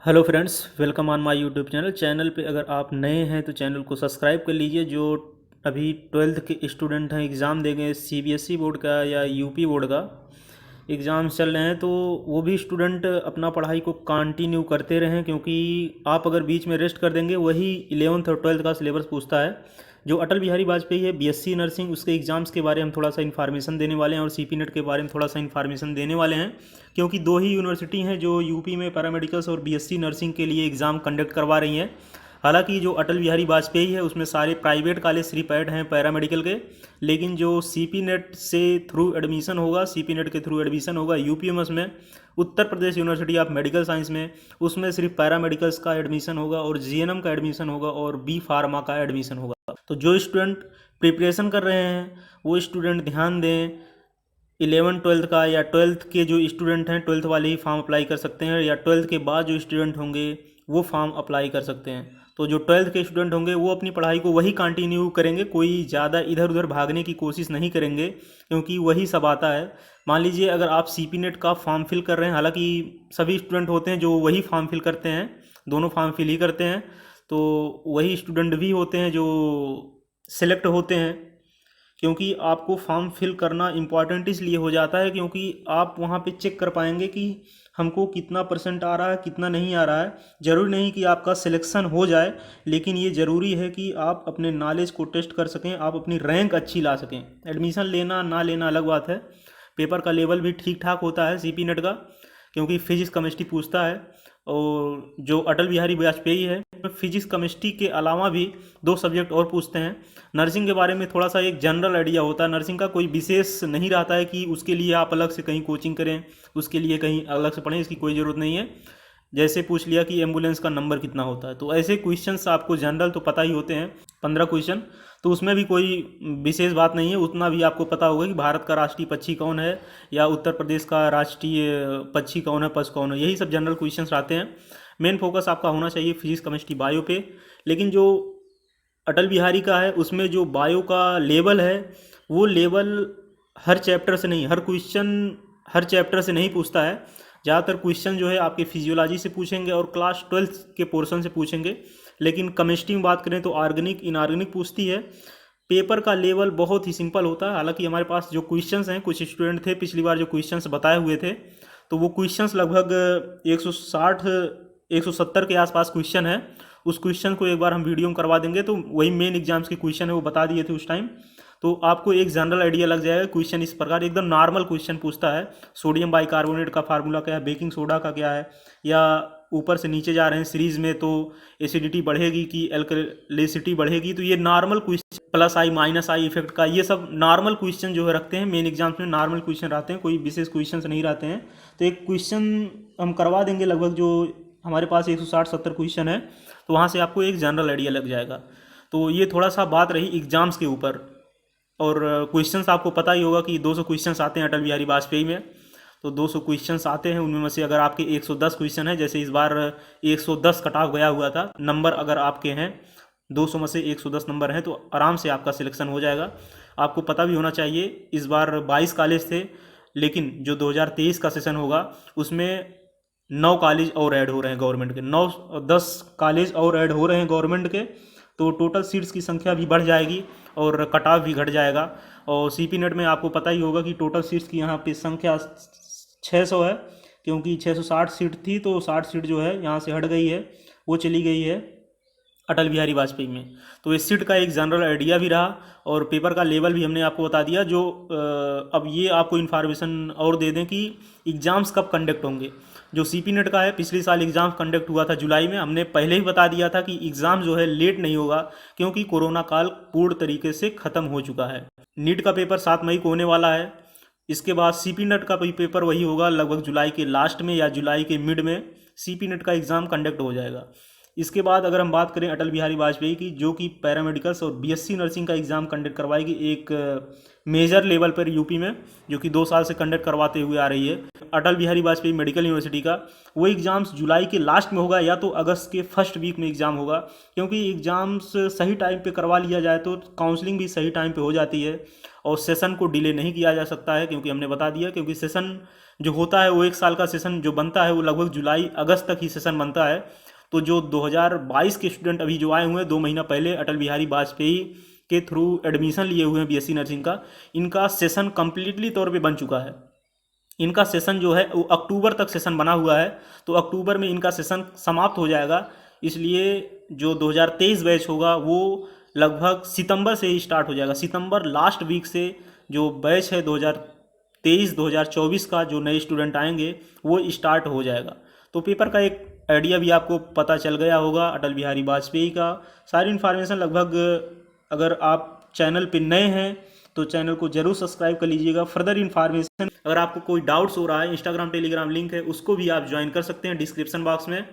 Hello friends, welcome on my YouTube channel पे अगर आप नए हैं तो चैनल को सब्सक्राइब कर लीजिए। जो अभी 12th के स्टूडेंट हैं, एग्ज़ाम देंगे सीबीएसई बोर्ड का या यूपी बोर्ड का एग्ज़ाम चल रहे हैं, तो वो भी स्टूडेंट अपना पढ़ाई को कंटिन्यू करते रहें, क्योंकि आप अगर बीच में रेस्ट कर देंगे वही 11th और 12th का सिलेबस पूछता है। जो अटल बिहारी वाजपेयी है बीएससी नर्सिंग, उसके एग्ज़ाम्स के बारे में हम थोड़ा सा इन्फॉर्मेशन देने वाले हैं और सीपी नेट के बारे में थोड़ा सा इन्फॉर्मेशन देने वाले हैं, क्योंकि दो ही यूनिवर्सिटी हैं जो यूपी में पैरामेडिकल्स और बीएससी नर्सिंग के लिए एग्ज़ाम कंडक्ट करवा रही हैं। हालांकि जो अटल बिहारी वाजपेयी है उसमें सारे प्राइवेट कॉलेज सिर्फ ऐड हैं पैरामेडिकल के, लेकिन जो सीपी नेट से थ्रू एडमिशन होगा, सीपी नेट के थ्रू एडमिशन होगा यूपीएमएस में, Uttar Pradesh university of medical science में, उसमें सिर्फ पैरामेडिकल्स का एडमिशन होगा और जीएनएम का एडमिशन होगा और बी फार्मा का एडमिशन होगा। तो जो स्टूडेंट प्रिपरेशन कर रहे हैं वो स्टूडेंट ध्यान दें। 11th-12th का या 12th के जो स्टूडेंट हैं 12th वाले ही फॉर्म अप्लाई कर सकते हैं, या 12th के बाद जो स्टूडेंट होंगे वो फॉर्म अप्लाई कर सकते हैं। तो जो 12th के स्टूडेंट होंगे वो अपनी पढ़ाई को वही कंटिन्यू करेंगे, कोई ज़्यादा इधर उधर भागने की कोशिश नहीं करेंगे, क्योंकि वही सब आता है। मान लीजिए अगर आप सीपी नेट का फॉर्म फिल कर रहे हैं, हालांकि सभी स्टूडेंट होते हैं जो वही फॉर्म फिल करते हैं, दोनों फॉर्म फिल ही करते हैं, तो वही स्टूडेंट भी होते हैं जो सिलेक्ट होते हैं। क्योंकि आपको फॉर्म फिल करना इम्पॉर्टेंट इसलिए हो जाता है क्योंकि आप वहाँ पे चेक कर पाएंगे कि हमको कितना परसेंट आ रहा है, कितना नहीं आ रहा है। ज़रूरी नहीं कि आपका सिलेक्शन हो जाए, लेकिन ये ज़रूरी है कि आप अपने नॉलेज को टेस्ट कर सकें, आप अपनी रैंक अच्छी ला सकें। एडमिशन लेना ना लेना अलग बात है, पेपर का लेवल भी ठीक ठाक होता है सीपी नेट का, क्योंकि फिजिक्स केमिस्ट्री पूछता है। और जो अटल बिहारी वाजपेयी है फिजिक्स केमिस्ट्री के अलावा भी दो सब्जेक्ट और पूछते हैं। नर्सिंग के बारे में थोड़ा सा एक जनरल आइडिया होता है, नर्सिंग का कोई विशेष नहीं रहता है कि उसके लिए आप अलग से कहीं कोचिंग करें, उसके लिए कहीं अलग से पढ़ें, इसकी कोई ज़रूरत नहीं है। जैसे पूछ लिया कि एम्बुलेंस का नंबर कितना होता है, तो ऐसे क्वेश्चंस आपको जनरल तो पता ही होते हैं, 15 क्वेश्चन, तो उसमें भी कोई विशेष बात नहीं है। उतना भी आपको पता होगा कि भारत का राष्ट्रीय पक्षी कौन है, या उत्तर प्रदेश का राष्ट्रीय पक्षी कौन है, पशु कौन है, यही सब जनरल क्वेश्चंस आते हैं। मेन फोकस आपका होना चाहिए फिजिक्स केमिस्ट्री बायो पे। लेकिन जो अटल बिहारी का है उसमें जो बायो का लेवल है वो लेवल हर चैप्टर से नहीं, हर क्वेश्चन हर चैप्टर से नहीं पूछता है। ज़्यादातर क्वेश्चन जो है आपके फिजियोलॉजी से पूछेंगे और क्लास 12th के पोर्शन से पूछेंगे। लेकिन केमिस्ट्री में बात करें तो ऑर्गेनिक इनऑर्गेनिक पूछती है। पेपर का लेवल बहुत ही सिंपल होता है। हालांकि हमारे पास जो क्वेश्चंस हैं, कुछ स्टूडेंट थे पिछली बार जो क्वेश्चंस बताए हुए थे, तो वो क्वेश्चंस लगभग 160 170 के आसपास क्वेश्चन है। उस क्वेश्चन को एक बार हम वीडियो में करवा देंगे, तो वही मेन एग्जाम्स के क्वेश्चन है, वो बता दिए थे उस टाइम। तो आपको एक जनरल आइडिया लग जाएगा। क्वेश्चन इस प्रकार एकदम नॉर्मल क्वेश्चन पूछता है, सोडियम बाइकार्बोनेट का फार्मूला क्या है, बेकिंग सोडा का क्या है, या ऊपर से नीचे जा रहे हैं सीरीज में तो एसिडिटी बढ़ेगी कि एल्कलिसिटी बढ़ेगी, तो ये normal question, plus I minus I effect का, ये सब नॉर्मल क्वेश्चन जो है रखते हैं। मेन एग्जाम्स में नॉर्मल क्वेश्चन रहते हैं, कोई विशेष क्वेश्चन नहीं रहते हैं। तो एक क्वेश्चन हम करवा देंगे, लगभग जो हमारे पास 160-70 क्वेश्चन है, तो वहाँ से आपको एक जनरल आइडिया लग जाएगा। तो ये थोड़ा सा बात रही एग्जाम्स के ऊपर। और क्वेश्चंस आपको पता ही होगा कि 200 क्वेश्चंस आते हैं अटल बिहारी वाजपेयी में। तो 200 क्वेश्चंस आते हैं, उनमें से अगर आपके 110 क्वेश्चन है, जैसे इस बार 110 कट ऑफ गया हुआ था, नंबर अगर आपके हैं 200 में से 110 नंबर हैं, तो आराम से आपका सिलेक्शन हो जाएगा। आपको पता भी होना चाहिए इस बार 22 कॉलेज थे, लेकिन जो 2023 का सेशन होगा उसमें 9 कॉलेज और ऐड हो रहे हैं गवर्नमेंट के, 9-10 कॉलेज और ऐड हो रहे हैं गवर्नमेंट के। तो टोटल सीट्स की संख्या भी बढ़ जाएगी और कट ऑफ भी घट जाएगा। और सीपी नेट में आपको पता ही होगा कि टोटल सीट्स की यहाँ पे संख्या 600 है, क्योंकि 660 सीट थी, तो 60 सीट जो है यहाँ से हट गई है, वो चली गई है अटल बिहारी वाजपेयी में। तो इस सीट का एक जनरल आइडिया भी रहा और पेपर का लेवल भी हमने आपको बता दिया। जो अब ये आपको इन्फॉर्मेशन और दे दें कि एग्ज़ाम्स कब कंडक्ट होंगे। जो सीपी नेट का है, पिछले साल एग्ज़ाम कंडक्ट हुआ था जुलाई में, हमने पहले ही बता दिया था कि एग्ज़ाम जो है लेट नहीं होगा, क्योंकि कोरोना काल पूर्ण तरीके से ख़त्म हो चुका है। नीट का पेपर 7 मई को होने वाला है। इसके बाद सीपी नेट का भी पेपर वही होगा, लगभग जुलाई के लास्ट में या जुलाई के मिड में सीपी नेट का एग्ज़ाम कंडक्ट हो जाएगा। इसके बाद अगर हम बात करें अटल बिहारी वाजपेयी की, जो कि पैरामेडिकल्स और बीएससी नर्सिंग का एग्ज़ाम कंडक्ट करवाएगी एक मेजर लेवल पर यूपी में, जो कि 2 साल से कंडक्ट करवाते हुए आ रही है अटल बिहारी वाजपेयी मेडिकल यूनिवर्सिटी का। वो एग्ज़ाम्स जुलाई के लास्ट में होगा या तो अगस्त के फर्स्ट वीक में एग्ज़ाम होगा, क्योंकि एग्ज़ाम्स सही टाइम पे करवा लिया जाए तो काउंसलिंग भी सही टाइम पे हो जाती है और सेशन को डिले नहीं किया जा सकता है, क्योंकि हमने बता दिया, क्योंकि सेशन जो होता है वो 1 साल का सेशन जो बनता है वो लगभग जुलाई अगस्त तक ही सेशन बनता है। तो जो 2022 के स्टूडेंट अभी जो आए हुए हैं 2 महीना पहले अटल बिहारी वाजपेयी के थ्रू एडमिशन लिए हुए हैं बीएससी नर्सिंग का, इनका सेशन कम्प्लीटली तौर पे बन चुका है। इनका सेशन जो है वो अक्टूबर तक सेशन बना हुआ है, तो अक्टूबर में इनका सेशन समाप्त हो जाएगा। इसलिए जो 2023 बैच होगा वो लगभग सितंबर से ही स्टार्ट हो जाएगा। सितंबर लास्ट वीक से जो बैच है 2023-2024 का, जो नए स्टूडेंट आएंगे वो स्टार्ट हो जाएगा। तो पेपर का एक आइडिया भी आपको पता चल गया होगा अटल बिहारी वाजपेयी का। सारी इन्फॉर्मेशन लगभग, अगर आप चैनल पे नए हैं तो चैनल को जरूर सब्सक्राइब कर लीजिएगा। फर्दर इन्फॉर्मेशन, अगर आपको कोई डाउट्स हो रहा है, इंस्टाग्राम टेलीग्राम लिंक है उसको भी आप ज्वाइन कर सकते हैं डिस्क्रिप्शन बॉक्स में।